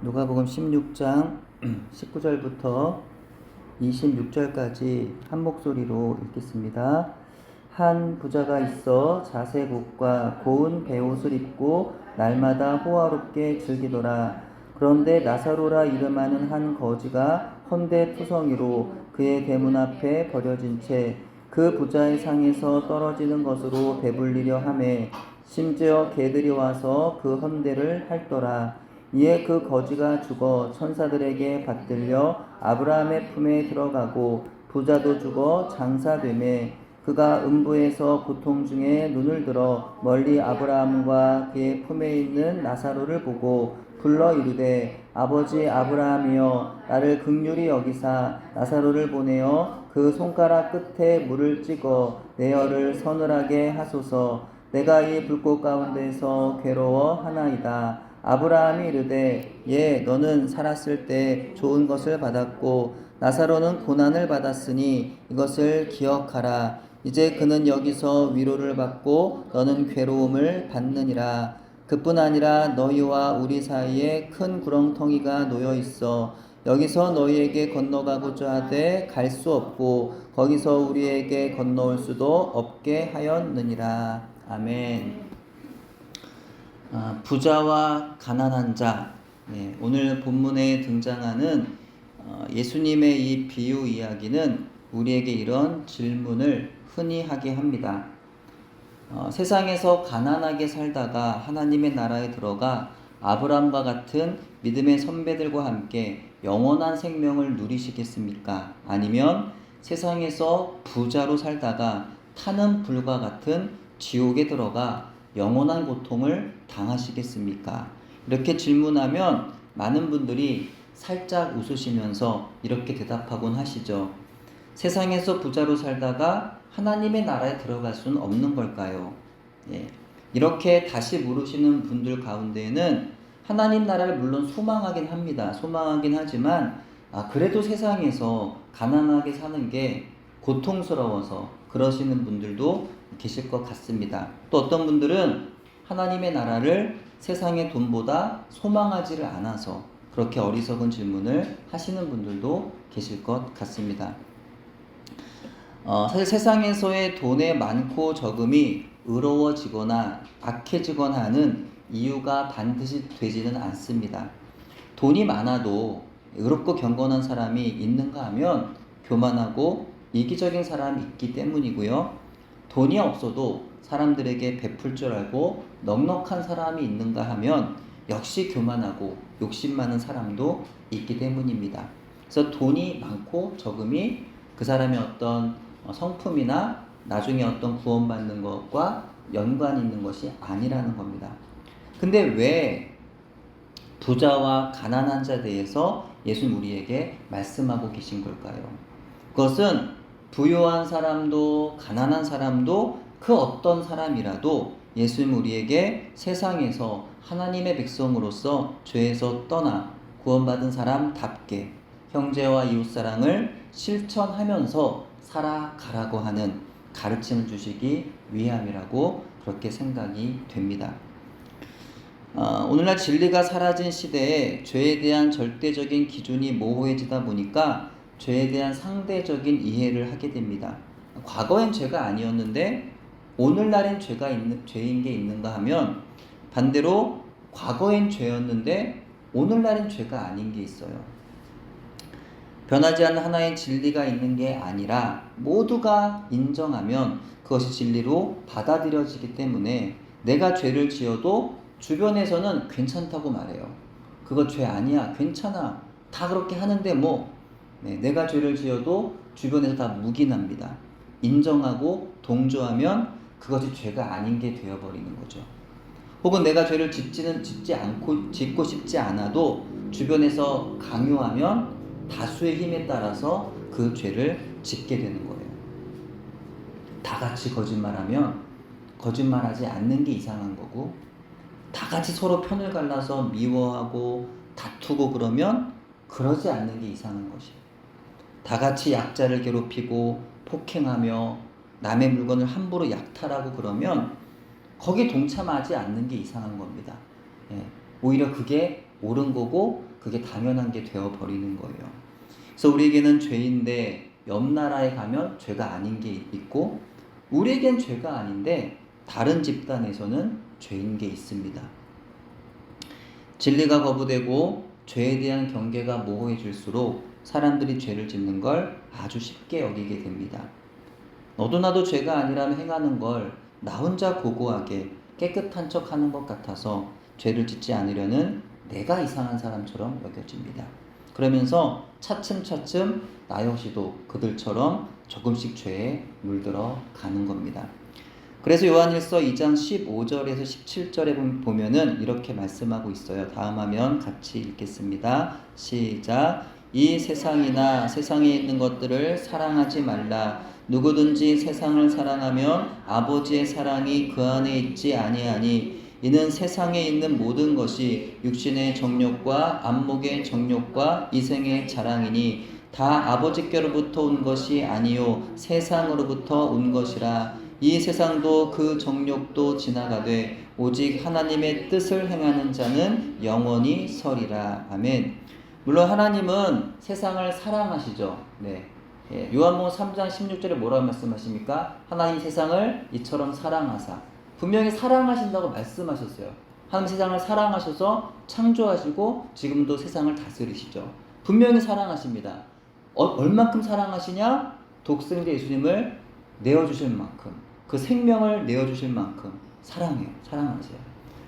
누가복음 16장 19절부터 26절까지 한 목소리로 읽겠습니다. 한 부자가 있어 자색옷과 고운 베옷을 입고 날마다 호화롭게 즐기더라. 그런데 나사로라 이름하는 한 거지가 헌데투성이로 그의 대문 앞에 버려진 채 그 부자의 상에서 떨어지는 것으로 배불리려 하매 심지어 개들이 와서 그 헌데를 핥더라. 이에 그 거지가 죽어 천사들에게 받들려 아브라함의 품에 들어가고 부자도 죽어 장사되매 그가 음부에서 고통 중에 눈을 들어 멀리 아브라함과 그의 품에 있는 나사로를 보고 불러 이르되 아버지 아브라함이여 나를 긍휼히 여기사 나사로를 보내어 그 손가락 끝에 물을 찍어 내 혀를 서늘하게 하소서. 내가 이 불꽃 가운데서 괴로워하나이다. 아브라함이 이르되 너는 살았을 때 좋은 것을 받았고 나사로는 고난을 받았으니 이것을 기억하라. 이제 그는 여기서 위로를 받고 너는 괴로움을 받느니라. 그뿐 아니라 너희와 우리 사이에 큰 구렁텅이가 놓여 있어 여기서 너희에게 건너가고자 하되 갈 수 없고 거기서 우리에게 건너올 수도 없게 하였느니라. 아멘. 부자와 가난한 자. 오늘 본문에 등장하는 예수님의 이 비유 이야기는 우리에게 이런 질문을 흔히 하게 합니다. 세상에서 가난하게 살다가 하나님의 나라에 들어가 아브라함과 같은 믿음의 선배들과 함께 영원한 생명을 누리시겠습니까? 아니면 세상에서 부자로 살다가 타는 불과 같은 지옥에 들어가 영원한 고통을 당하시겠습니까? 이렇게 질문하면 많은 분들이 살짝 웃으시면서 이렇게 대답하곤 하시죠. 세상에서 부자로 살다가 하나님의 나라에 들어갈 수는 없는 걸까요? 이렇게 다시 물으시는 분들 가운데에는 하나님 나라를 물론 소망하긴 합니다. 소망하긴 하지만 그래도 세상에서 가난하게 사는 게 고통스러워서 그러시는 분들도 계실 것 같습니다. 또 어떤 분들은 하나님의 나라를 세상의 돈보다 소망하지를 않아서 그렇게 어리석은 질문을 하시는 분들도 계실 것 같습니다. 사실 세상에서의 돈의 많고 적음이 의로워지거나 악해지거나 하는 이유가 반드시 되지는 않습니다. 돈이 많아도 의롭고 경건한 사람이 있는가 하면 교만하고 이기적인 사람이 있기 때문이고요. 돈이 없어도 사람들에게 베풀 줄 알고 넉넉한 사람이 있는가 하면 역시 교만하고 욕심 많은 사람도 있기 때문입니다. 그래서 돈이 많고 적음이 그 사람의 어떤 성품이나 나중에 어떤 구원받는 것과 연관이 있는 것이 아니라는 겁니다. 근데 왜 부자와 가난한 자에 대해서 예수는 우리에게 말씀하고 계신 걸까요? 그것은 부유한 사람도 가난한 사람도 그 어떤 사람이라도 예수님 우리에게 세상에서 하나님의 백성으로서 죄에서 떠나 구원받은 사람답게 형제와 이웃사랑을 실천하면서 살아가라고 하는 가르침을 주시기 위함이라고 그렇게 생각이 됩니다. 오늘날 진리가 사라진 시대에 죄에 대한 절대적인 기준이 모호해지다 보니까 죄에 대한 상대적인 이해를 하게 됩니다. 과거엔 죄가 아니었는데 오늘날엔 죄인 게 있는가 하면 반대로 과거엔 죄였는데 오늘날엔 죄가 아닌 게 있어요. 변하지 않는 하나의 진리가 있는 게 아니라 모두가 인정하면 그것이 진리로 받아들여지기 때문에 내가 죄를 지어도 주변에서는 괜찮다고 말해요. 그거 죄 아니야, 괜찮아, 다 그렇게 하는데 내가 죄를 지어도 주변에서 다 묵인합니다. 인정하고 동조하면 그것이 죄가 아닌 게 되어버리는 거죠. 혹은 내가 죄를 짓고 싶지 않아도 주변에서 강요하면 다수의 힘에 따라서 그 죄를 짓게 되는 거예요. 다 같이 거짓말하면 거짓말하지 않는 게 이상한 거고, 다 같이 서로 편을 갈라서 미워하고 다투고 그러면 그러지 않는 게 이상한 것이에요. 다 같이 약자를 괴롭히고 폭행하며 남의 물건을 함부로 약탈하고 그러면 거기에 동참하지 않는 게 이상한 겁니다. 오히려 그게 옳은 거고 그게 당연한 게 되어버리는 거예요. 그래서 우리에게는 죄인데 옆 나라에 가면 죄가 아닌 게 있고 우리에겐 죄가 아닌데 다른 집단에서는 죄인 게 있습니다. 진리가 거부되고 죄에 대한 경계가 모호해질수록 사람들이 죄를 짓는 걸 아주 쉽게 여기게 됩니다. 너도 나도 죄가 아니라면 행하는 걸 나 혼자 고고하게 깨끗한 척 하는 것 같아서 죄를 짓지 않으려는 내가 이상한 사람처럼 여겨집니다. 그러면서 차츰차츰 나 역시도 그들처럼 조금씩 죄에 물들어 가는 겁니다. 그래서 요한일서 2장 15절에서 17절에 보면은 이렇게 말씀하고 있어요. 다음 화면 같이 읽겠습니다. 시작. 이 세상이나 세상에 있는 것들을 사랑하지 말라. 누구든지 세상을 사랑하면 아버지의 사랑이 그 안에 있지 아니하니 이는 세상에 있는 모든 것이 육신의 정욕과 안목의 정욕과 이생의 자랑이니 다 아버지께로부터 온 것이 아니요 세상으로부터 온 것이라. 이 세상도 그 정욕도 지나가되 오직 하나님의 뜻을 행하는 자는 영원히 서리라. 아멘. 물론 하나님은 세상을 사랑하시죠. 네. 요한복음 3장 16절에 뭐라고 말씀하십니까? 하나님 세상을 이처럼 사랑하사. 분명히 사랑하신다고 말씀하셨어요. 하나님 세상을 사랑하셔서 창조하시고 지금도 세상을 다스리시죠. 분명히 사랑하십니다. 얼만큼 사랑하시냐? 독생자 예수님을 내어주실 만큼, 그 생명을 내어주실 만큼 사랑해요. 사랑하세요.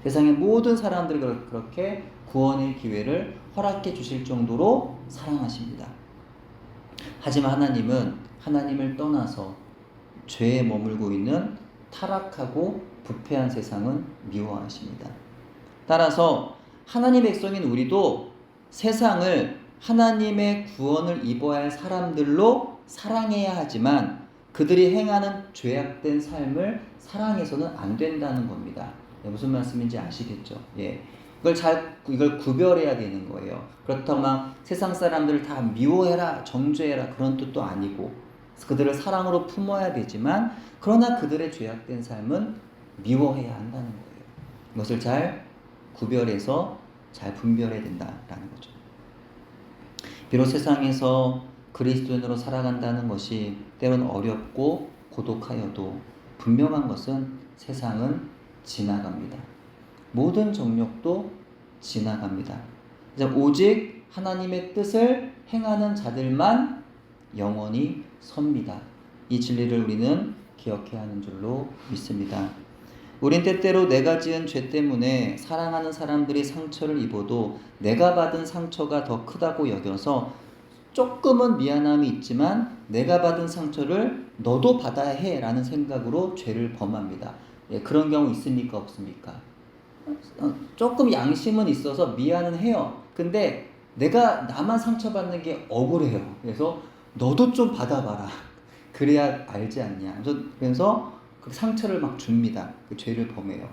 세상의 모든 사람들을 그렇게 구원의 기회를 허락해 주실 정도로 사랑하십니다. 하지만 하나님은 하나님을 떠나서 죄에 머물고 있는 타락하고 부패한 세상은 미워하십니다. 따라서 하나님의 백성인 우리도 세상을 하나님의 구원을 입어야 할 사람들로 사랑해야 하지만 그들이 행하는 죄악된 삶을 사랑해서는 안 된다는 겁니다. 무슨 말씀인지 아시겠죠? 이걸 구별해야 되는 거예요. 그렇다고 막 세상 사람들을 다 미워해라, 정죄해라 그런 뜻도 아니고 그들을 사랑으로 품어야 되지만 그러나 그들의 죄악된 삶은 미워해야 한다는 거예요. 이것을 잘 구별해서 잘 분별해야 된다라는 거죠. 비록 세상에서 그리스도인으로 살아간다는 것이 때론 어렵고 고독하여도 분명한 것은 세상은 지나갑니다. 모든 정욕도 지나갑니다. 오직 하나님의 뜻을 행하는 자들만 영원히 섭니다. 이 진리를 우리는 기억해야 하는 줄로 믿습니다. 우린 때때로 내가 지은 죄 때문에 사랑하는 사람들이 상처를 입어도 내가 받은 상처가 더 크다고 여겨서 조금은 미안함이 있지만 내가 받은 상처를 너도 받아야 해 라는 생각으로 죄를 범합니다. 그런 경우 있습니까? 없습니까? 조금 양심은 있어서 미안은 해요. 근데 내가 나만 상처받는 게 억울해요. 그래서 너도 좀 받아봐라. 그래야 알지 않냐. 그래서 그 상처를 막 줍니다. 그 죄를 범해요.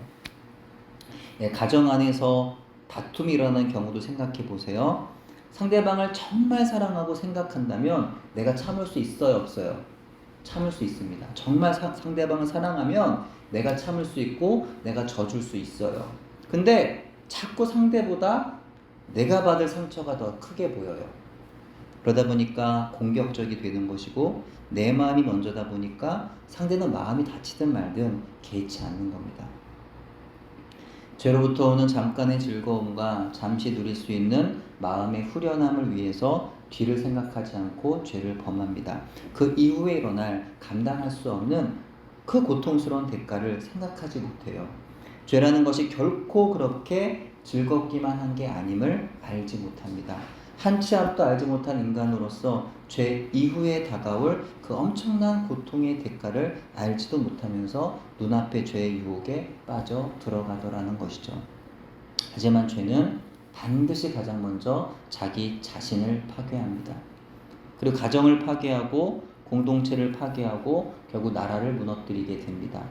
가정 안에서 다툼이 일어나는 경우도 생각해 보세요. 상대방을 정말 사랑하고 생각한다면 내가 참을 수 있어요, 없어요? 참을 수 있습니다. 정말 상대방을 사랑하면 내가 참을 수 있고 내가 져줄 수 있어요. 근데 자꾸 상대보다 내가 받을 상처가 더 크게 보여요. 그러다 보니까 공격적이 되는 것이고 내 마음이 먼저다 보니까 상대는 마음이 다치든 말든 개의치 않는 겁니다. 죄로부터 오는 잠깐의 즐거움과 잠시 누릴 수 있는 마음의 후련함을 위해서 뒤를 생각하지 않고 죄를 범합니다. 그 이후에 일어날 감당할 수 없는 그 고통스러운 대가를 생각하지 못해요. 죄라는 것이 결코 그렇게 즐겁기만 한 게 아님을 알지 못합니다. 한치 앞도 알지 못한 인간으로서 죄 이후에 다가올 그 엄청난 고통의 대가를 알지도 못하면서 눈앞의 죄의 유혹에 빠져 들어가더라는 것이죠. 하지만 죄는 반드시 가장 먼저 자기 자신을 파괴합니다. 그리고 가정을 파괴하고 공동체를 파괴하고 결국 나라를 무너뜨리게 됩니다.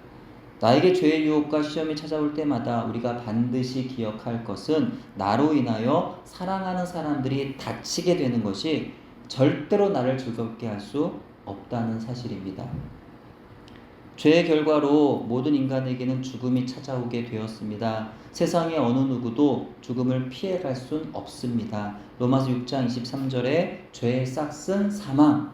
나에게 죄의 유혹과 시험이 찾아올 때마다 우리가 반드시 기억할 것은 나로 인하여 사랑하는 사람들이 다치게 되는 것이 절대로 나를 즐겁게 할 수 없다는 사실입니다. 죄의 결과로 모든 인간에게는 죽음이 찾아오게 되었습니다. 세상의 어느 누구도 죽음을 피해갈 순 없습니다. 로마서 6장 23절에 죄의 싹은 사망,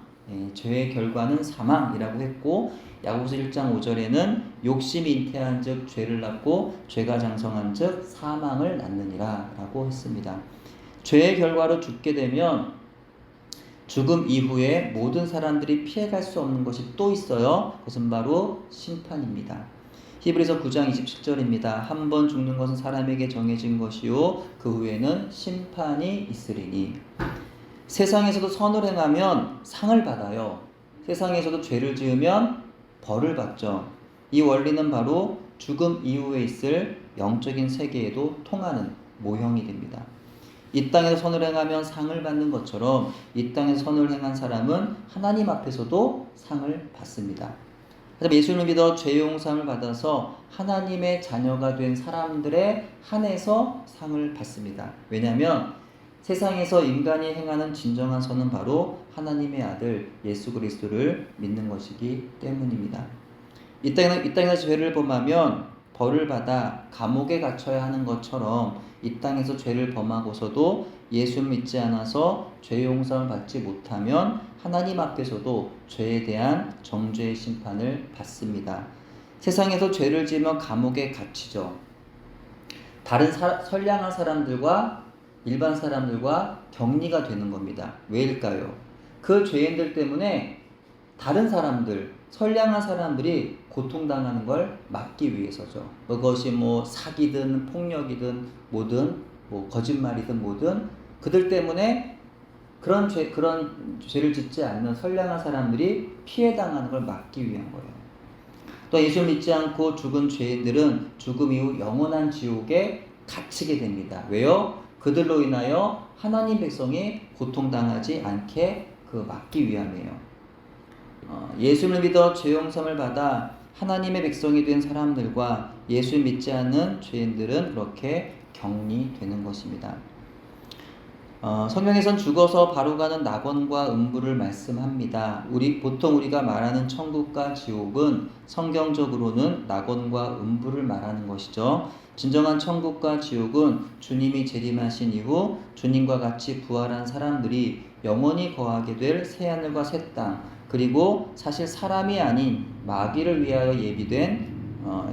죄의 결과는 사망이라고 했고, 야고보서 1장 5절에는 욕심이 잉태한 즉 죄를 낳고 죄가 장성한 즉 사망을 낳느니라 라고 했습니다. 죄의 결과로 죽게 되면 죽음 이후에 모든 사람들이 피해갈 수 없는 것이 또 있어요. 그것은 바로 심판입니다. 히브리서 9장 27절입니다. 한 번 죽는 것은 사람에게 정해진 것이요 그 후에는 심판이 있으리니. 세상에서도 선을 행하면 상을 받아요. 세상에서도 죄를 지으면 벌을 받죠. 이 원리는 바로 죽음 이후에 있을 영적인 세계에도 통하는 모형이 됩니다. 이 땅에서 선을 행하면 상을 받는 것처럼 이 땅에서 선을 행한 사람은 하나님 앞에서도 상을 받습니다. 하지만 예수를 믿어 죄 용서함을 받아서 하나님의 자녀가 된 사람들에 한해서 상을 받습니다. 왜냐하면 세상에서 인간이 행하는 진정한 선은 바로 하나님의 아들 예수 그리스도를 믿는 것이기 때문입니다. 이 땅에서 죄를 범하면 벌을 받아 감옥에 갇혀야 하는 것처럼 이 땅에서 죄를 범하고서도 예수를 믿지 않아서 죄 용서를 받지 못하면 하나님 앞에서도 죄에 대한 정죄의 심판을 받습니다. 세상에서 죄를 지으면 감옥에 갇히죠. 다른 선량한 사람들과 일반 사람들과 격리가 되는 겁니다. 왜일까요? 그 죄인들 때문에 다른 사람들, 선량한 사람들이 고통당하는 걸 막기 위해서죠. 그것이 사기든 폭력이든 뭐든 거짓말이든 뭐든 그들 때문에 그런 죄를 짓지 않는 선량한 사람들이 피해당하는 걸 막기 위한 거예요. 또 예수 믿지 않고 죽은 죄인들은 죽음 이후 영원한 지옥에 갇히게 됩니다. 왜요? 그들로 인하여 하나님 백성이 고통당하지 않게 막기 위함이에요. 예수를 믿어 죄 용서를 받아 하나님의 백성이 된 사람들과 예수 믿지 않는 죄인들은 그렇게 격리되는 것입니다. 성경에선 죽어서 바로 가는 낙원과 음부를 말씀합니다. 보통 우리가 말하는 천국과 지옥은 성경적으로는 낙원과 음부를 말하는 것이죠. 진정한 천국과 지옥은 주님이 재림하신 이후 주님과 같이 부활한 사람들이 영원히 거하게 될 새하늘과 새 땅, 그리고 사실 사람이 아닌 마귀를 위하여 예비된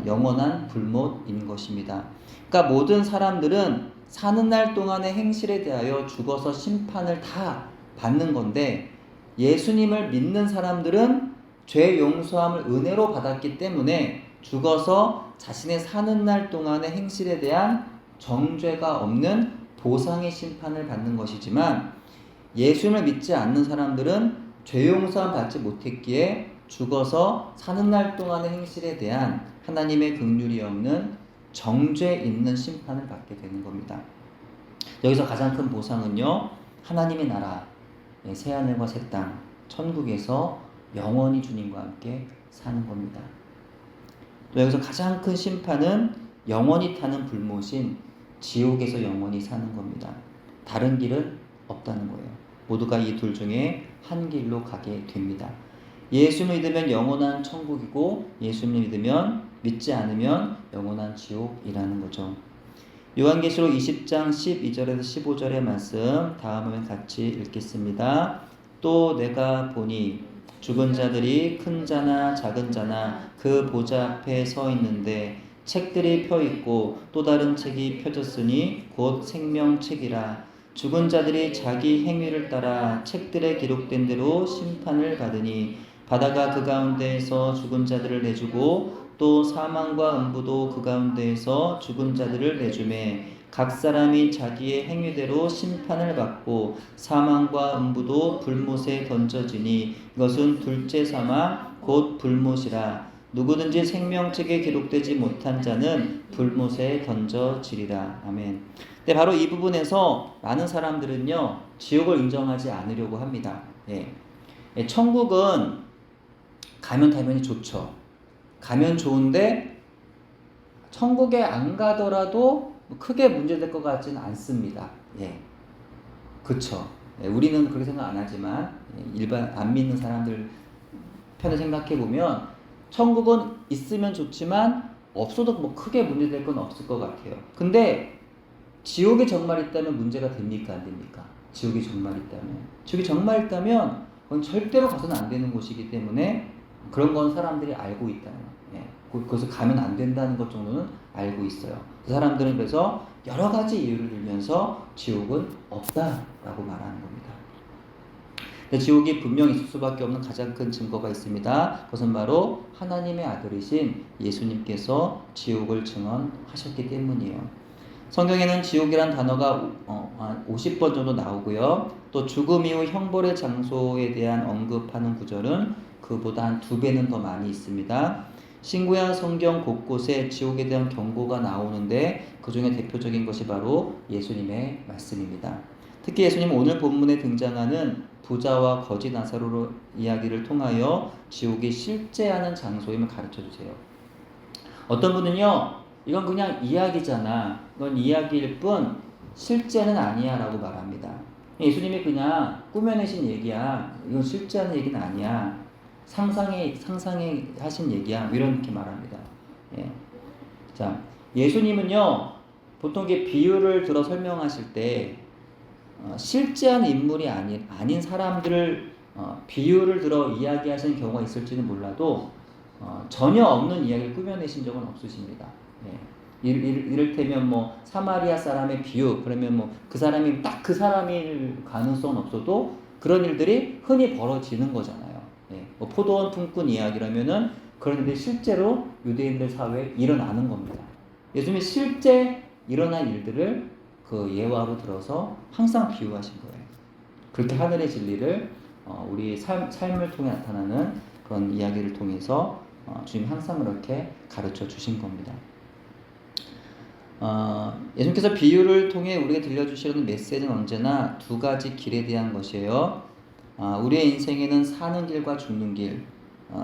영원한 불못인 것입니다. 그러니까 모든 사람들은 사는 날 동안의 행실에 대하여 죽어서 심판을 다 받는 건데, 예수님을 믿는 사람들은 죄 용서함을 은혜로 받았기 때문에 죽어서 자신의 사는 날 동안의 행실에 대한 정죄가 없는 보상의 심판을 받는 것이지만, 예수님을 믿지 않는 사람들은 죄 용서함 받지 못했기에 죽어서 사는 날 동안의 행실에 대한 하나님의 긍휼이 없는 정죄 있는 심판을 받게 되는 겁니다. 여기서 가장 큰 보상은요, 하나님의 나라, 새하늘과 새 땅, 천국에서 영원히 주님과 함께 사는 겁니다. 또 여기서 가장 큰 심판은 영원히 타는 불못인 지옥에서 영원히 사는 겁니다. 다른 길은 없다는 거예요. 모두가 이 둘 중에 한 길로 가게 됩니다. 예수 믿으면 영원한 천국이고, 예수 믿지 않으면 영원한 지옥이라는 거죠. 요한계시록 20장 12절에서 15절의 말씀 다음 화면 같이 읽겠습니다. 또 내가 보니 죽은 자들이 큰 자나 작은 자나 그 보좌 앞에 서 있는데 책들이 펴 있고 또 다른 책이 펴졌으니 곧 생명책이라. 죽은 자들이 자기 행위를 따라 책들에 기록된 대로 심판을 받으니 바다가 그 가운데에서 죽은 자들을 내주고 또 사망과 음부도 그 가운데에서 죽은 자들을 내주매 각 사람이 자기의 행위대로 심판을 받고 사망과 음부도 불못에 던져지니 이것은 둘째 사망 곧 불못이라. 누구든지 생명책에 기록되지 못한 자는 불못에 던져지리라. 아멘. 근데 바로 이 부분에서 많은 사람들은요, 지옥을 인정하지 않으려고 합니다. 천국은 가면 당연히 좋죠. 가면 좋은데 천국에 안 가더라도 크게 문제될 것 같지는 않습니다. 그쵸. 우리는 그렇게 생각 안 하지만 일반 안 믿는 사람들 편을 생각해 보면 천국은 있으면 좋지만 없어도 뭐 크게 문제될 건 없을 것 같아요. 근데 지옥에 정말 있다면 문제가 됩니까 안 됩니까? 지옥이 정말 있다면. 지옥이 정말 있다면 그건 절대로 가서는 안 되는 곳이기 때문에 그런 건 사람들이 알고 있다는 예. 그것을 가면 안 된다는 것 정도는 알고 있어요. 그 사람들은 그래서 여러 가지 이유를 들면서 지옥은 없다라고 말하는 겁니다. 근데 지옥이 분명히 있을 수밖에 없는 가장 큰 증거가 있습니다. 그것은 바로 하나님의 아들이신 예수님께서 지옥을 증언하셨기 때문이에요. 성경에는 지옥이란 단어가 한 50번 정도 나오고요. 또 죽음 이후 형벌의 장소에 대한 언급하는 구절은 그보다 한 2배는 더 많이 있습니다. 신구약 성경 곳곳에 지옥에 대한 경고가 나오는데 그 중에 대표적인 것이 바로 예수님의 말씀입니다. 특히 예수님은 오늘 본문에 등장하는 부자와 거지 나사로 이야기를 통하여 지옥이 실제하는 장소임을 가르쳐 주세요. 어떤 분은요, 이건 그냥 이야기잖아. 이건 이야기일 뿐 실제는 아니야 라고 말합니다. 예수님이 그냥 꾸며내신 얘기야. 이건 실제하는 얘기는 아니야. 상상에 하신 얘기야. 이렇게 말합니다. 예. 자, 예수님은요, 보통 이게 비유를 들어 설명하실 때 실제한 인물이 아닌 사람들을 비유를 들어 이야기하시는 경우가 있을지는 몰라도 전혀 없는 이야기를 꾸며내신 적은 없으십니다. 예. 이를테면 뭐 사마리아 사람의 비유, 그러면 뭐 그 사람이 딱 그 사람일 가능성은 없어도 그런 일들이 흔히 벌어지는 거잖아요. 예. 뭐 포도원 품꾼 이야기라면은 그런 일들이 실제로 유대인들 사회에 일어나는 겁니다. 예수님이 실제 일어난 일들을 그 예화로 들어서 항상 비유하신 거예요. 그렇게 하늘의 진리를 우리 삶을 통해 나타나는 그런 이야기를 통해서 주님 항상 그렇게 가르쳐 주신 겁니다. 예수님께서 비유를 통해 우리에게 들려주시려는 메시지는 언제나 2가지 길에 대한 것이에요. 우리의 인생에는 사는 길과 죽는 길,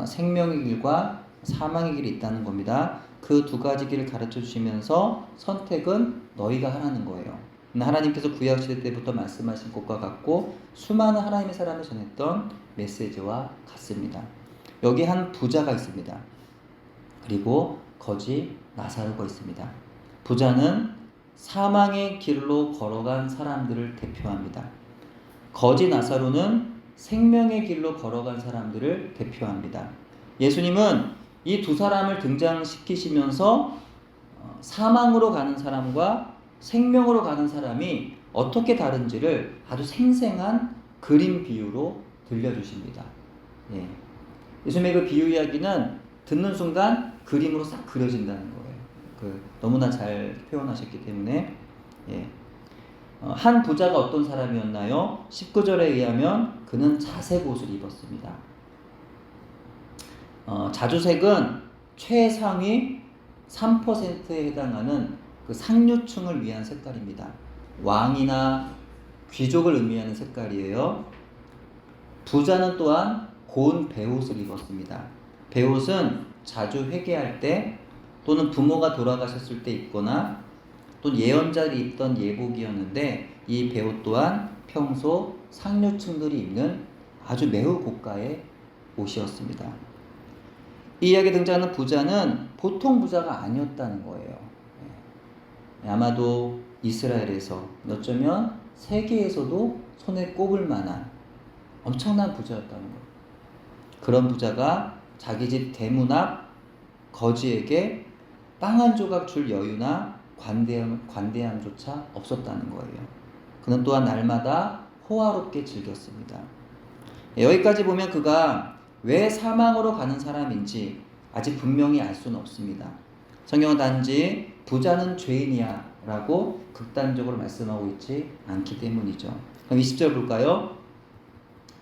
생명의 길과 사망의 길이 있다는 겁니다. 그 2가지 길을 가르쳐 주시면서 선택은 너희가 하라는 거예요. 하나님께서 구약시대 때부터 말씀하신 것과 같고 수많은 하나님의 사람을 전했던 메시지와 같습니다. 여기 한 부자가 있습니다. 그리고 거지 나사로가 있습니다. 부자는 사망의 길로 걸어간 사람들을 대표합니다. 거지 나사로는 생명의 길로 걸어간 사람들을 대표합니다. 예수님은 이 2 사람을 등장시키시면서 사망으로 가는 사람과 생명으로 가는 사람이 어떻게 다른지를 아주 생생한 그림 비유로 들려주십니다. 예. 예수님의 그 비유 이야기는 듣는 순간 그림으로 싹 그려진다는 거예요. 너무나 잘 표현하셨기 때문에. 예. 한 부자가 어떤 사람이었나요? 19절에 의하면 그는 자색 옷을 입었습니다. 자주색은 최상위 3%에 해당하는 그 상류층을 위한 색깔입니다. 왕이나 귀족을 의미하는 색깔이에요. 부자는 또한 고운 베옷을 입었습니다. 베옷은 자주 회개할 때 또는 부모가 돌아가셨을 때 입거나 또 예언자들이 입던 예복이었는데 이 베옷 또한 평소 상류층들이 입는 아주 매우 고가의 옷이었습니다. 이 이야기에 등장하는 부자는 보통 부자가 아니었다는 거예요. 아마도 이스라엘에서 어쩌면 세계에서도 손에 꼽을 만한 엄청난 부자였다는 거예요. 그런 부자가 자기 집 대문 앞 거지에게 빵 한 조각 줄 여유나 관대함조차 없었다는 거예요. 그는 또한 날마다 호화롭게 즐겼습니다. 여기까지 보면 그가 왜 사망으로 가는 사람인지 아직 분명히 알 수는 없습니다. 성경은 단지 부자는 죄인이야 라고 극단적으로 말씀하고 있지 않기 때문이죠. 그럼 20절 볼까요?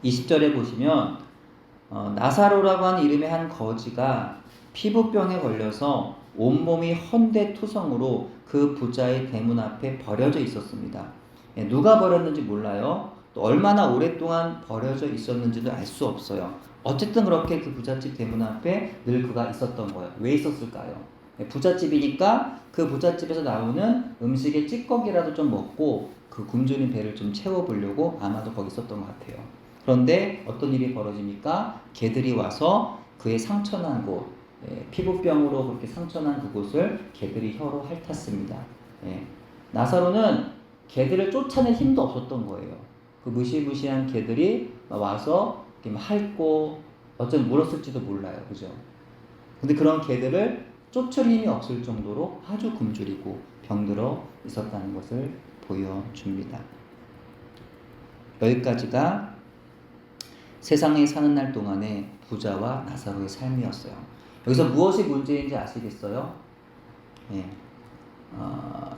20절에 보시면 나사로라고 하는 이름의 한 거지가 피부병에 걸려서 온몸이 헌데투성으로 그 부자의 대문 앞에 버려져 있었습니다. 누가 버렸는지 몰라요. 또 얼마나 오랫동안 버려져 있었는지도 알 수 없어요. 어쨌든 그렇게 그 부잣집 대문 앞에 늘 그가 있었던 거예요. 왜 있었을까요? 부잣집이니까 그 부잣집에서 나오는 음식의 찌꺼기라도 좀 먹고 그 굶주린 배를 좀 채워보려고 아마도 거기 있었던 것 같아요. 그런데 어떤 일이 벌어집니까? 개들이 와서 그의 상처난 곳, 피부병으로 그렇게 상처난 그곳을 개들이 혀로 핥았습니다. 나사로는 개들을 쫓아낼 힘도 없었던 거예요. 그 무시무시한 개들이 와서 이렇게 핥고 어쩌면 물었을지도 몰라요. 그죠? 근데 그런 개들을 쫓을 힘이 없을 정도로 아주 굶주리고 병들어 있었다는 것을 보여줍니다. 여기까지가 세상에 사는 날 동안의 부자와 나사로의 삶이었어요. 여기서 무엇이 문제인지 아시겠어요?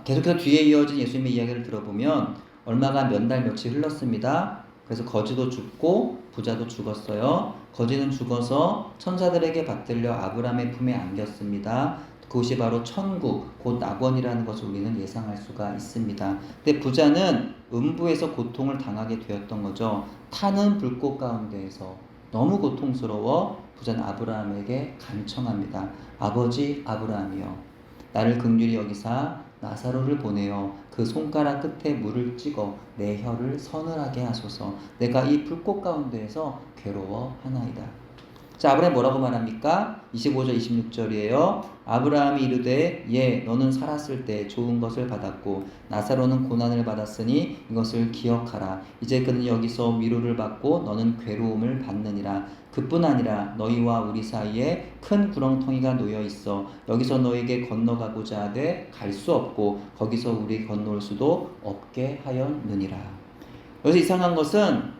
계속해서 뒤에 이어진 예수님의 이야기를 들어보면 얼마가 몇 날 며칠 흘렀습니다. 그래서 거지도 죽고 부자도 죽었어요. 거지는 죽어서 천사들에게 받들려 아브라함의 품에 안겼습니다. 그것이 바로 천국, 곧 낙원이라는 것을 우리는 예상할 수가 있습니다. 근데 부자는 음부에서 고통을 당하게 되었던 거죠. 타는 불꽃 가운데에서 너무 고통스러워 부자는 아브라함에게 간청합니다. 아버지 아브라함이여, 나를 긍휼히 여기사 나사로를 보내어 그 손가락 끝에 물을 찍어 내 혀를 서늘하게 하소서. 내가 이 불꽃 가운데에서 괴로워하나이다. 자, 아브라함이 뭐라고 말합니까? 25절 26절이에요. 아브라함이 이르되 예, 너는 살았을 때 좋은 것을 받았고 나사로는 고난을 받았으니 이것을 기억하라. 이제 그는 여기서 위로를 받고 너는 괴로움을 받느니라. 그뿐 아니라 너희와 우리 사이에 큰 구렁텅이가 놓여 있어 여기서 너에게 건너가고자 하되 갈 수 없고 거기서 우리 건너올 수도 없게 하였느니라. 여기서 이상한 것은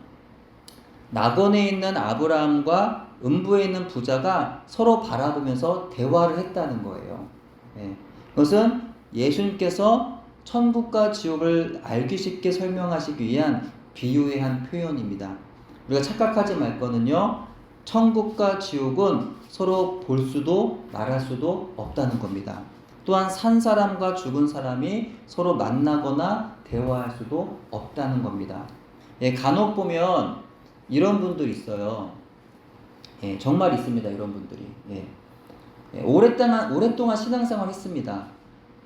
낙원에 있는 아브라함과 음부에 있는 부자가 서로 바라보면서 대화를 했다는 거예요. 그것은 예수님께서 천국과 지옥을 알기 쉽게 설명하시기 위한 비유의 한 표현입니다. 우리가 착각하지 말 거는요, 천국과 지옥은 서로 볼 수도 말할 수도 없다는 겁니다. 또한 산 사람과 죽은 사람이 서로 만나거나 대화할 수도 없다는 겁니다. 간혹 보면 이런 분들 있어요. 정말 있습니다. 이런 분들이. 오랫동안 신앙생활 했습니다.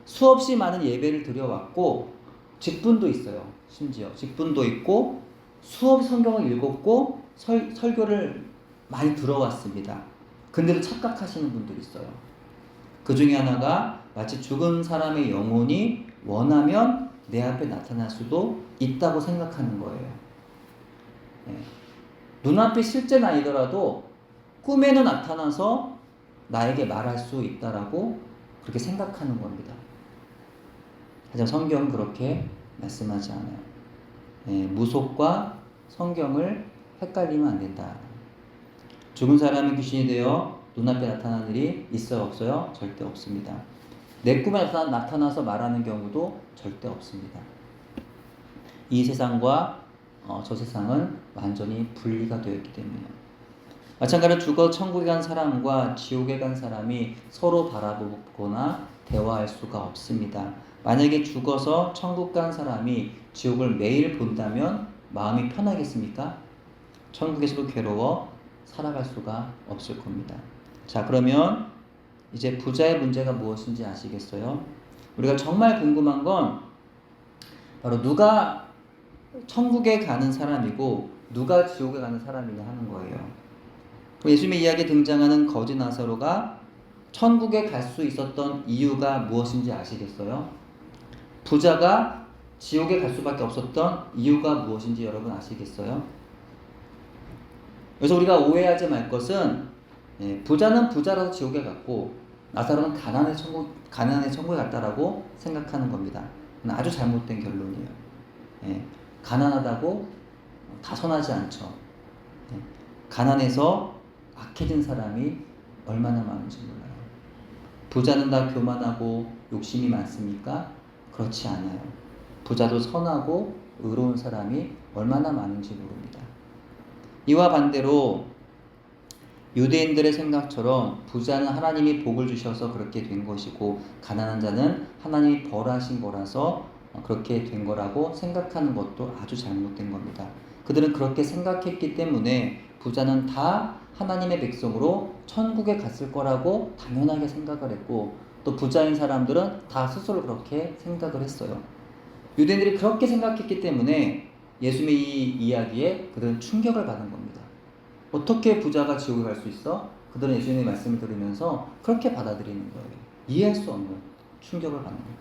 수없이 많은 예배를 드려왔고 직분도 있어요. 심지어 직분도 있고 수업 성경을 읽었고 설교를 많이 들어왔습니다. 근데도 착각하시는 분들이 있어요. 그 중에 하나가 마치 죽은 사람의 영혼이 원하면 내 앞에 나타날 수도 있다고 생각하는 거예요. 눈앞이 실제는 아니더라도 꿈에는 나타나서 나에게 말할 수 있다라고 그렇게 생각하는 겁니다. 하지만 성경은 그렇게 말씀하지 않아요. 무속과 성경을 헷갈리면 안 된다. 죽은 사람이 귀신이 되어 눈앞에 나타나는 일이 있어요, 없어요? 절대 없습니다. 내 꿈에 나타나서 말하는 경우도 절대 없습니다. 이 세상과 저 세상은 완전히 분리가 되어 있기 때문이에요. 마찬가지로 죽어 천국에 간 사람과 지옥에 간 사람이 서로 바라보거나 대화할 수가 없습니다. 만약에 죽어서 천국 간 사람이 지옥을 매일 본다면 마음이 편하겠습니까? 천국에서도 괴로워 살아갈 수가 없을 겁니다. 자, 그러면 이제 부자의 문제가 무엇인지 아시겠어요? 우리가 정말 궁금한 건 바로 누가 천국에 가는 사람이고 누가 지옥에 가는 사람이냐 하는 거예요. 예수님의 이야기에 등장하는 거지 나사로가 천국에 갈 수 있었던 이유가 무엇인지 아시겠어요? 부자가 지옥에 갈 수밖에 없었던 이유가 무엇인지 여러분 아시겠어요? 그래서 우리가 오해하지 말 것은 부자는 부자라서 지옥에 갔고 나사로는 가난해 천국에 갔다라고 생각하는 겁니다. 아주 잘못된 결론이에요. 가난하다고 다 선하지 않죠. 가난해서 악해진 사람이 얼마나 많은지 몰라요. 부자는 다 교만하고 욕심이 많습니까? 그렇지 않아요. 부자도 선하고 의로운 사람이 얼마나 많은지 모릅니다. 이와 반대로 유대인들의 생각처럼 부자는 하나님이 복을 주셔서 그렇게 된 것이고 가난한 자는 하나님이 벌하신 거라서 그렇게 된 거라고 생각하는 것도 아주 잘못된 겁니다. 그들은 그렇게 생각했기 때문에 부자는 다 하나님의 백성으로 천국에 갔을 거라고 당연하게 생각을 했고 또 부자인 사람들은 다 스스로 그렇게 생각을 했어요. 유대인들이 그렇게 생각했기 때문에 예수님의 이 이야기에 그들은 충격을 받은 겁니다. 어떻게 부자가 지옥에 갈 수 있어? 그들은 예수님의 말씀을 들으면서 그렇게 받아들이는 거예요. 이해할 수 없는 충격을 받는 거예요.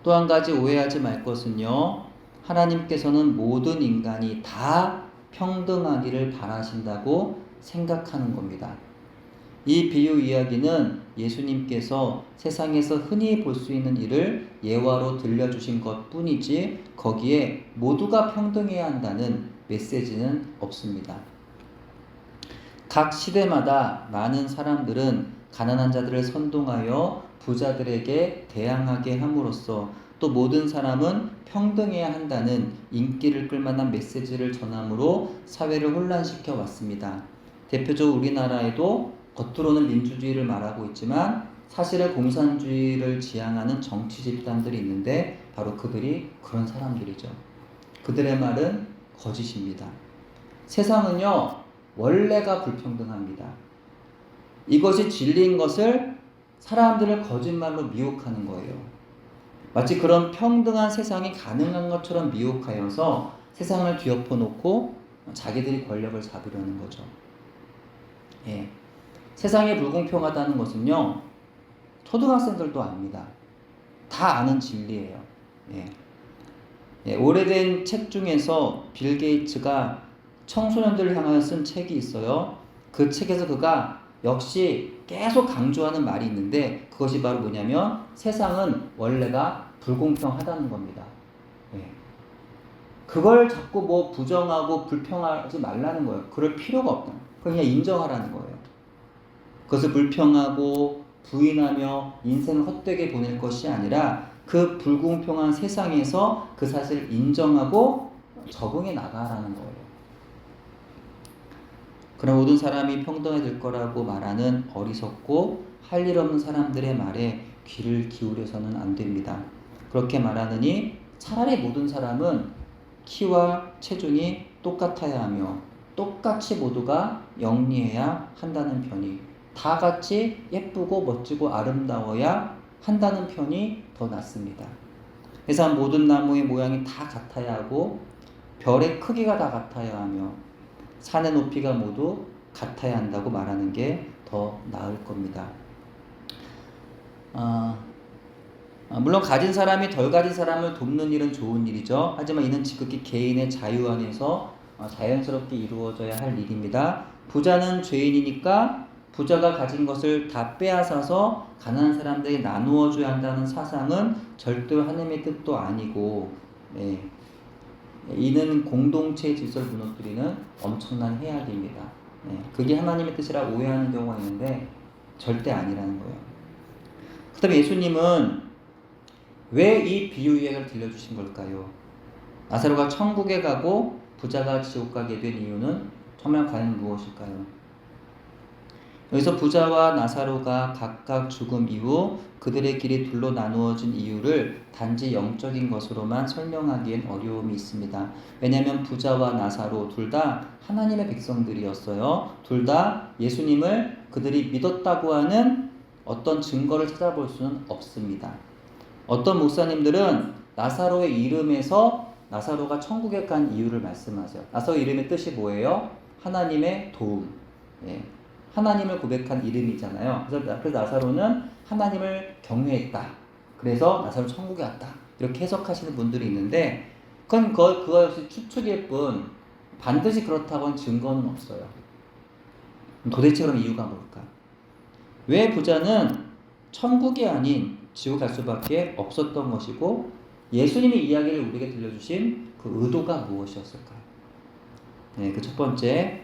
또 한 가지 오해하지 말 것은요, 하나님께서는 모든 인간이 다 평등하기를 바라신다고 생각하는 겁니다. 이 비유 이야기는 예수님께서 세상에서 흔히 볼 수 있는 일을 예화로 들려주신 것 뿐이지 거기에 모두가 평등해야 한다는 메시지는 없습니다. 각 시대마다 많은 사람들은 가난한 자들을 선동하여 부자들에게 대항하게 함으로써 또 모든 사람은 평등해야 한다는 인기를 끌만한 메시지를 전함으로 사회를 혼란시켜 왔습니다. 대표적으로 우리나라에도 겉으로는 민주주의를 말하고 있지만 사실은 공산주의를 지향하는 정치 집단들이 있는데 바로 그들이 그런 사람들이죠. 그들의 말은 거짓입니다. 세상은요, 원래가 불평등합니다. 이것이 진리인 것을 사람들을 거짓말로 미혹하는 거예요. 마치 그런 평등한 세상이 가능한 것처럼 미혹하여서 세상을 뒤엎어 놓고 자기들이 권력을 잡으려는 거죠. 예. 세상이 불공평하다는 것은요, 초등학생들도 압니다. 다 아는 진리예요. 예. 예, 오래된 책 중에서 빌 게이츠가 청소년들을 향하여 쓴 책이 있어요. 그 책에서 그가 역시 계속 강조하는 말이 있는데 그것이 바로 뭐냐면 세상은 원래가 불공평하다는 겁니다. 예. 그걸 자꾸 뭐 부정하고 불평하지 말라는 거예요. 그럴 필요가 없다. 그냥 인정하라는 거예요. 그것을 불평하고 부인하며 인생을 헛되게 보낼 것이 아니라 그 불공평한 세상에서 그 사실을 인정하고 적응해 나가라는 거예요. 그러나 모든 사람이 평등해질 거라고 말하는 어리석고 할 일 없는 사람들의 말에 귀를 기울여서는 안 됩니다. 그렇게 말하느니 차라리 모든 사람은 키와 체중이 똑같아야 하며 똑같이 모두가 영리해야 한다는 편이, 다 같이 예쁘고 멋지고 아름다워야 한다는 편이 더 낫습니다. 그래서 모든 나무의 모양이 다 같아야 하고 별의 크기가 다 같아야 하며 산의 높이가 모두 같아야 한다고 말하는 게 더 나을 겁니다. 물론 가진 사람이 덜 가진 사람을 돕는 일은 좋은 일이죠. 하지만 이는 지극히 개인의 자유 안에서 자연스럽게 이루어져야 할 일입니다. 부자는 죄인이니까 부자가 가진 것을 다 빼앗아서 가난한 사람들에게 나누어 줘야 한다는 사상은 절대로 하나님의 뜻도 아니고, 이는 공동체의 질서를 무너뜨리는 엄청난 해악입니다. 그게 하나님의 뜻이라 오해하는 경우가 있는데 절대 아니라는 거예요. 그 다음에 예수님은 왜 이 비유 이야기를 들려주신 걸까요? 나사로가 천국에 가고 부자가 지옥 가게 된 이유는 정말 과연 무엇일까요? 여기서 부자와 나사로가 각각 죽음 이후 그들의 길이 둘로 나누어진 이유를 단지 영적인 것으로만 설명하기엔 어려움이 있습니다. 왜냐하면 부자와 나사로 둘 다 하나님의 백성들이었어요. 둘 다 예수님을 그들이 믿었다고 하는 어떤 증거를 찾아볼 수는 없습니다. 어떤 목사님들은 나사로의 이름에서 나사로가 천국에 간 이유를 말씀하세요. 나사로 이름의 뜻이 뭐예요? 하나님의 도움. 하나님을 고백한 이름이잖아요. 그래서 나사로는 하나님을 경외했다. 그래서 나사로 천국에 왔다. 이렇게 해석하시는 분들이 있는데 그건 그거 역시 추측일 뿐 반드시 그렇다고는 증거는 없어요. 도대체 그럼 이유가 뭘까? 왜 부자는 천국이 아닌 지옥 갈 수밖에 없었던 것이고 예수님이 이야기를 우리에게 들려주신 그 의도가 무엇이었을까요? 그 첫 번째,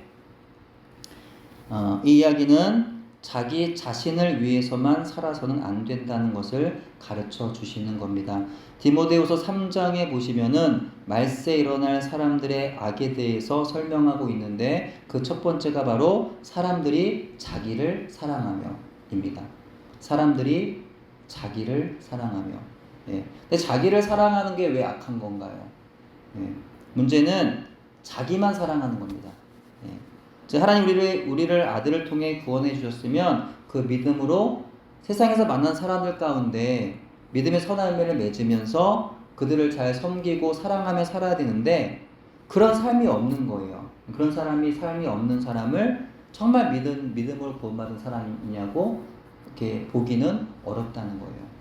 이 이야기는 자기 자신을 위해서만 살아서는 안 된다는 것을 가르쳐 주시는 겁니다. 디모데후서 3장에 보시면은 말세 일어날 사람들의 악에 대해서 설명하고 있는데 그 첫 번째가 바로 사람들이 자기를 사랑하며입니다. 사람들이 자기를 사랑하며. 근데 자기를 사랑하는 게 왜 악한 건가요? 문제는 자기만 사랑하는 겁니다. 하나님 우리를 아들을 통해 구원해 주셨으면 그 믿음으로 세상에서 만난 사람들 가운데 믿음의 선한 열매를 맺으면서 그들을 잘 섬기고 사랑하며 살아야 되는데 그런 삶이 없는 거예요. 그런 삶이 없는 사람을 정말 믿음으로 구원받은 사람이냐고 이렇게 보기는 어렵다는 거예요.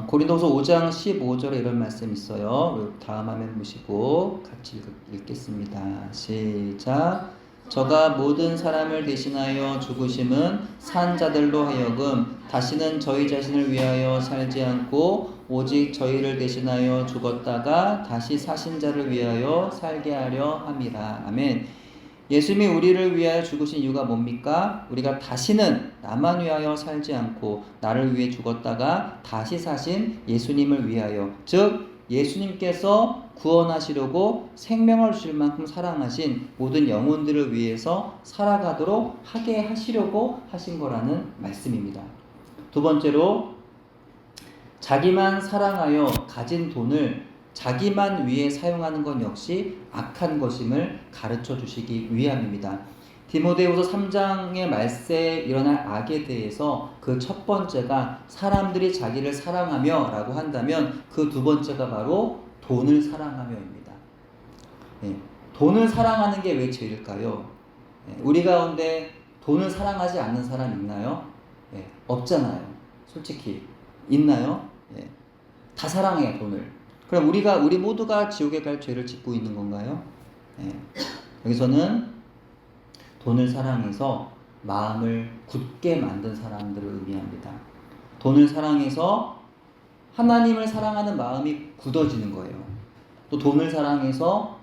고린도서 5장 15절에 이런 말씀이 있어요. 다음 화면 보시고 같이 읽겠습니다. 시작. 저가 모든 사람을 대신하여 죽으심은 산 자들로 하여금 다시는 저희 자신을 위하여 살지 않고 오직 저희를 대신하여 죽었다가 다시 사신 자를 위하여 살게 하려 함이라. 아멘. 예수님이 우리를 위하여 죽으신 이유가 뭡니까? 우리가 다시는 나만 위하여 살지 않고 나를 위해 죽었다가 다시 사신 예수님을 위하여, 즉 예수님께서 구원하시려고 생명을 주실 만큼 사랑하신 모든 영혼들을 위해서 살아가도록 하게 하시려고 하신 거라는 말씀입니다. 두 번째로, 자기만 사랑하여 가진 돈을 자기만 위해 사용하는 것 역시 악한 것임을 가르쳐 주시기 위함입니다. 디모데후서 3장의 말세에 일어날 악에 대해서 그 첫 번째가 사람들이 자기를 사랑하며 라고 한다면 그 두 번째가 바로 돈을 사랑하며입니다. 네, 돈을 사랑하는 게 왜 죄일까요? 네, 우리 가운데 돈을 사랑하지 않는 사람 있나요? 네, 없잖아요. 솔직히 있나요? 네, 다 사랑해요, 돈을. 그럼 우리 모두가 지옥에 갈 죄를 짓고 있는 건가요? 네. 여기서는 돈을 사랑해서 마음을 굳게 만든 사람들을 의미합니다. 돈을 사랑해서 하나님을 사랑하는 마음이 굳어지는 거예요. 또 돈을 사랑해서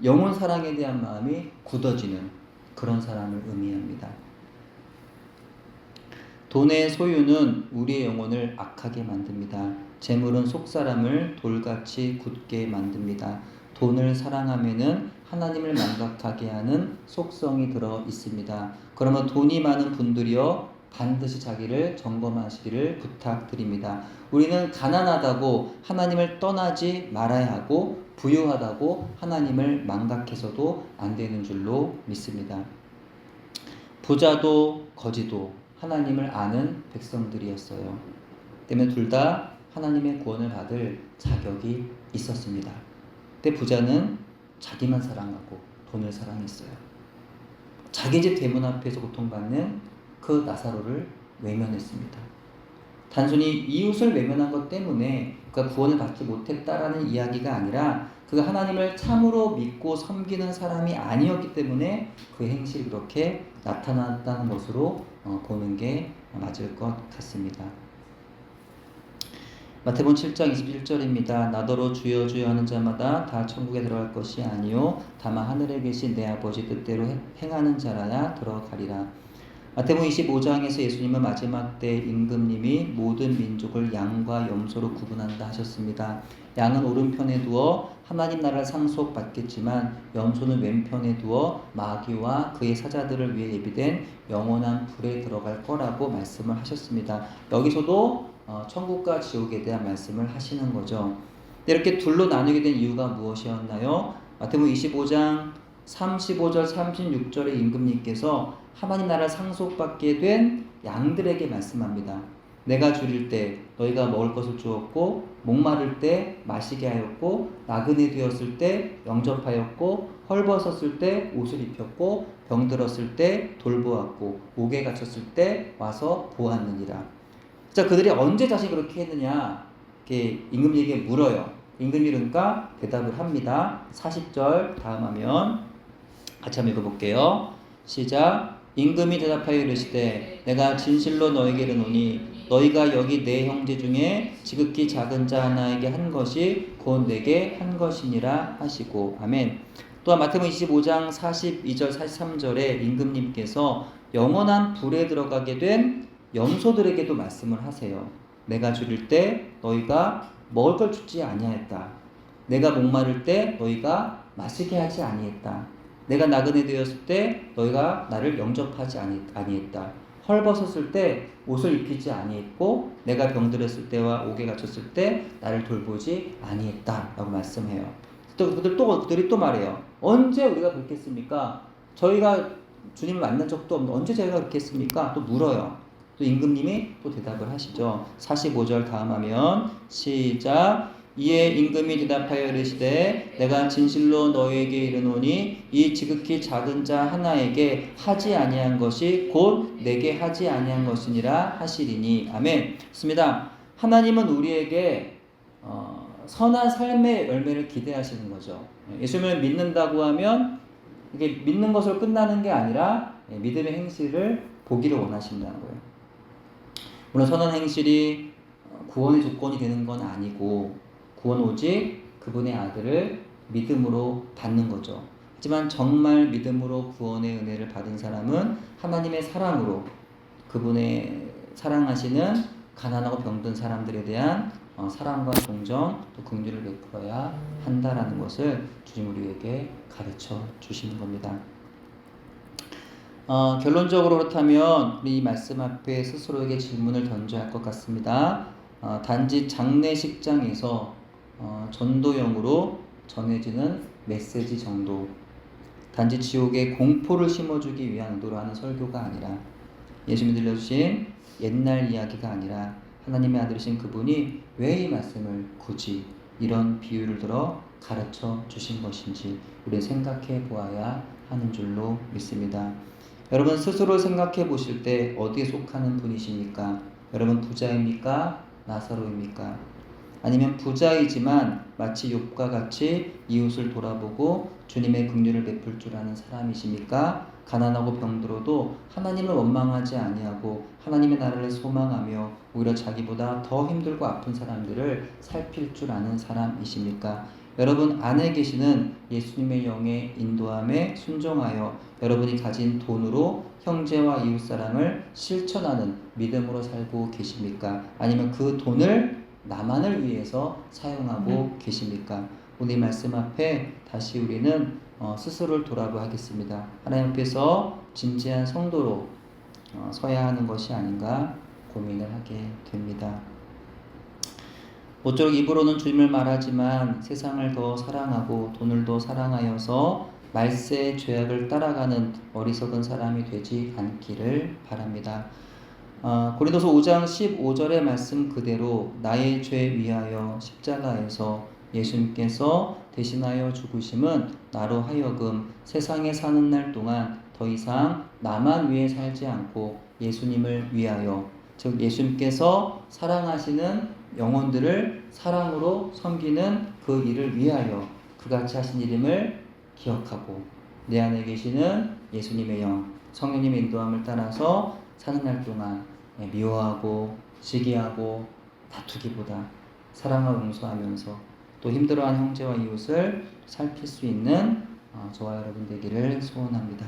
영혼 사랑에 대한 마음이 굳어지는 그런 사람을 의미합니다. 돈의 소유는 우리의 영혼을 악하게 만듭니다. 재물은 속사람을 돌같이 굳게 만듭니다. 돈을 사랑하면은 하나님을 망각하게 하는 속성이 들어 있습니다. 그러면 돈이 많은 분들이요, 반드시 자기를 점검하시기를 부탁드립니다. 우리는 가난하다고 하나님을 떠나지 말아야 하고 부유하다고 하나님을 망각해서도 안 되는 줄로 믿습니다. 부자도 거지도 하나님을 아는 백성들이었어요. 때문에 둘 다 하나님의 구원을 받을 자격이 있었습니다. 근데 부자는 자기만 사랑하고 돈을 사랑했어요. 자기 집 대문 앞에서 고통받는 그 나사로를 외면했습니다. 단순히 이웃을 외면한 것 때문에 그가 구원을 받지 못했다라는 이야기가 아니라 그가 하나님을 참으로 믿고 섬기는 사람이 아니었기 때문에 그 행실이 그렇게 나타났다는 것으로 보는 게 맞을 것 같습니다. 마태복음 7장 21절입니다. 나더러 주여 주여 하는 자마다 다 천국에 들어갈 것이 아니요 다만 하늘에 계신 내 아버지 뜻대로 행하는 자라야 들어가리라. 마태복음 25장에서 예수님은 마지막 때 임금님이 모든 민족을 양과 염소로 구분한다 하셨습니다. 양은 오른편에 두어 하나님 나라를 상속받겠지만 염소는 왼편에 두어 마귀와 그의 사자들을 위해 예비된 영원한 불에 들어갈 거라고 말씀을 하셨습니다. 여기서도 천국과 지옥에 대한 말씀을 하시는 거죠. 이렇게 둘로 나누게 된 이유가 무엇이었나요? 마태복음 25장 35절 36절의 임금님께서 하나님 나라를 상속받게 된 양들에게 말씀합니다. 내가 줄일 때 너희가 먹을 것을 주었고 목마를 때 마시게 하였고 나그네 되었을 때 영접하였고 헐벗었을 때 옷을 입혔고 병들었을 때 돌보았고 옥에 갇혔을 때 와서 보았느니라. 자, 그들이 언제 다시 그렇게 했느냐? 이렇게 임금님에게 물어요. 임금이 그러니까 대답을 합니다. 40절 다음 화면 같이 한번 읽어볼게요. 시작. 임금이 대답하여 이르시되 내가 진실로 너에게 이르노니 너희가 여기 내 형제 중에 지극히 작은 자 하나에게 한 것이 곧 내게 한 것이니라 하시고. 아멘. 또한 마태복음 25장 42절 43절에 임금님께서 영원한 불에 들어가게 된 염소들에게도 말씀을 하세요. 내가 줄일 때 너희가 먹을 걸 주지 아니하였다. 내가 목마를 때 너희가 마시게 하지 아니했다. 내가 나그네 되었을 때 너희가 나를 영접하지 아니했다. 헐벗었을 때 옷을 입히지 아니했고 내가 병들었을 때와 옥에 갇혔을 때 나를 돌보지 아니했다 라고 말씀해요. 그들이 또 말해요. 언제 우리가 그렇게 했습니까? 저희가 주님을 만난 적도 없는데 언제 저희가 그렇게 했습니까? 또 물어요. 또 임금님이 또 대답을 하시죠. 45절 다음 하면 시작. 이에 임금이 대답하여 이르시되 내가 진실로 너희에게 이르노니 이 지극히 작은 자 하나에게 하지 아니한 것이 곧 내게 하지 아니한 것이니라 하시리니. 아멘. 좋습니다. 하나님은 우리에게 선한 삶의 열매를 기대하시는 거죠. 예수님을 믿는다고 하면 이게 믿는 것으로 끝나는 게 아니라 믿음의 행실을 보기를 원하신다는 거예요. 물론 선한 행실이 구원의 조건이 되는 건 아니고 구원 오직 그분의 아들을 믿음으로 받는 거죠. 하지만 정말 믿음으로 구원의 은혜를 받은 사람은 하나님의 사랑으로 그분의 사랑하시는 가난하고 병든 사람들에 대한 사랑과 동정 또 긍휼을 베풀어야 한다라는 것을 주님 우리에게 가르쳐 주시는 겁니다. 결론적으로 그렇다면 우리 이 말씀 앞에 스스로에게 질문을 던져야 할 것 같습니다. 단지 장례식장에서 전도용으로 전해지는 메시지 정도, 단지 지옥에 공포를 심어주기 위한 의도로 하는 설교가 아니라 예수님이 들려주신 옛날 이야기가 아니라 하나님의 아들이신 그분이 왜 이 말씀을 굳이 이런 비유를 들어 가르쳐 주신 것인지 우리 생각해 보아야 하는 줄로 믿습니다. 여러분 스스로 생각해 보실 때 어디에 속하는 분이십니까? 여러분 부자입니까? 나사로입니까? 아니면 부자이지만 마치 욥과 같이 이웃을 돌아보고 주님의 긍휼을 베풀 줄 아는 사람이십니까? 가난하고 병들어도 하나님을 원망하지 아니하고 하나님의 나라를 소망하며 오히려 자기보다 더 힘들고 아픈 사람들을 살필 줄 아는 사람이십니까? 여러분 안에 계시는 예수님의 영의 인도함에 순종하여 여러분이 가진 돈으로 형제와 이웃사랑을 실천하는 믿음으로 살고 계십니까? 아니면 그 돈을 나만을 위해서 사용하고 계십니까? 오늘 말씀 앞에 다시 우리는 스스로를 돌아보아야 하겠습니다. 하나님 앞에서 진지한 성도로 서야 하는 것이 아닌가 고민을 하게 됩니다. 모쪼록 입으로는 주님을 말하지만 세상을 더 사랑하고 돈을 더 사랑하여서 말세의 죄악을 따라가는 어리석은 사람이 되지 않기를 바랍니다. 고린도서 5장 15절의 말씀 그대로 나의 죄 위하여 십자가에서 예수님께서 대신하여 죽으심은 나로 하여금 세상에 사는 날 동안 더 이상 나만 위해 살지 않고 예수님을 위하여, 즉 예수님께서 사랑하시는 영혼들을 사랑으로 섬기는 그 일을 위하여 그같이 하신 일임을 기억하고 내 안에 계시는 예수님의 영, 성령님의 인도함을 따라서 사는 날 동안 미워하고 시기하고 다투기보다 사랑을 용서하면서 또 힘들어하는 형제와 이웃을 살필 수 있는 저와 여러분 되기를 소원합니다.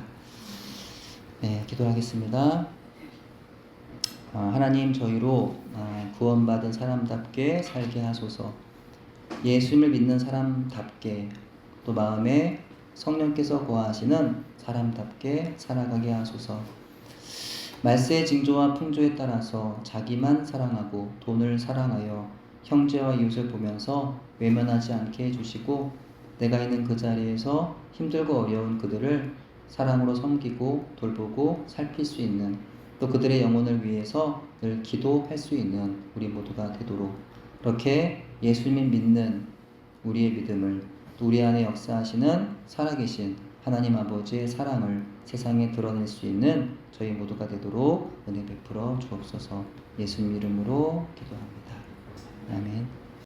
네, 기도하겠습니다. 하나님 저희로 구원받은 사람답게 살게 하소서. 예수님을 믿는 사람답게 또 마음에 성령께서 거하시는 사람답게 살아가게 하소서. 말세의 징조와 풍조에 따라서 자기만 사랑하고 돈을 사랑하여 형제와 이웃을 보면서 외면하지 않게 해주시고 내가 있는 그 자리에서 힘들고 어려운 그들을 사랑으로 섬기고 돌보고 살필 수 있는 또 그들의 영혼을 위해서 늘 기도할 수 있는 우리 모두가 되도록 그렇게 예수님을 믿는 우리의 믿음을 또 우리 안에 역사하시는 살아계신 하나님 아버지의 사랑을 세상에 드러낼 수 있는 저희 모두가 되도록 은혜 베풀어 주옵소서. 예수님 이름으로 기도합니다. 아멘.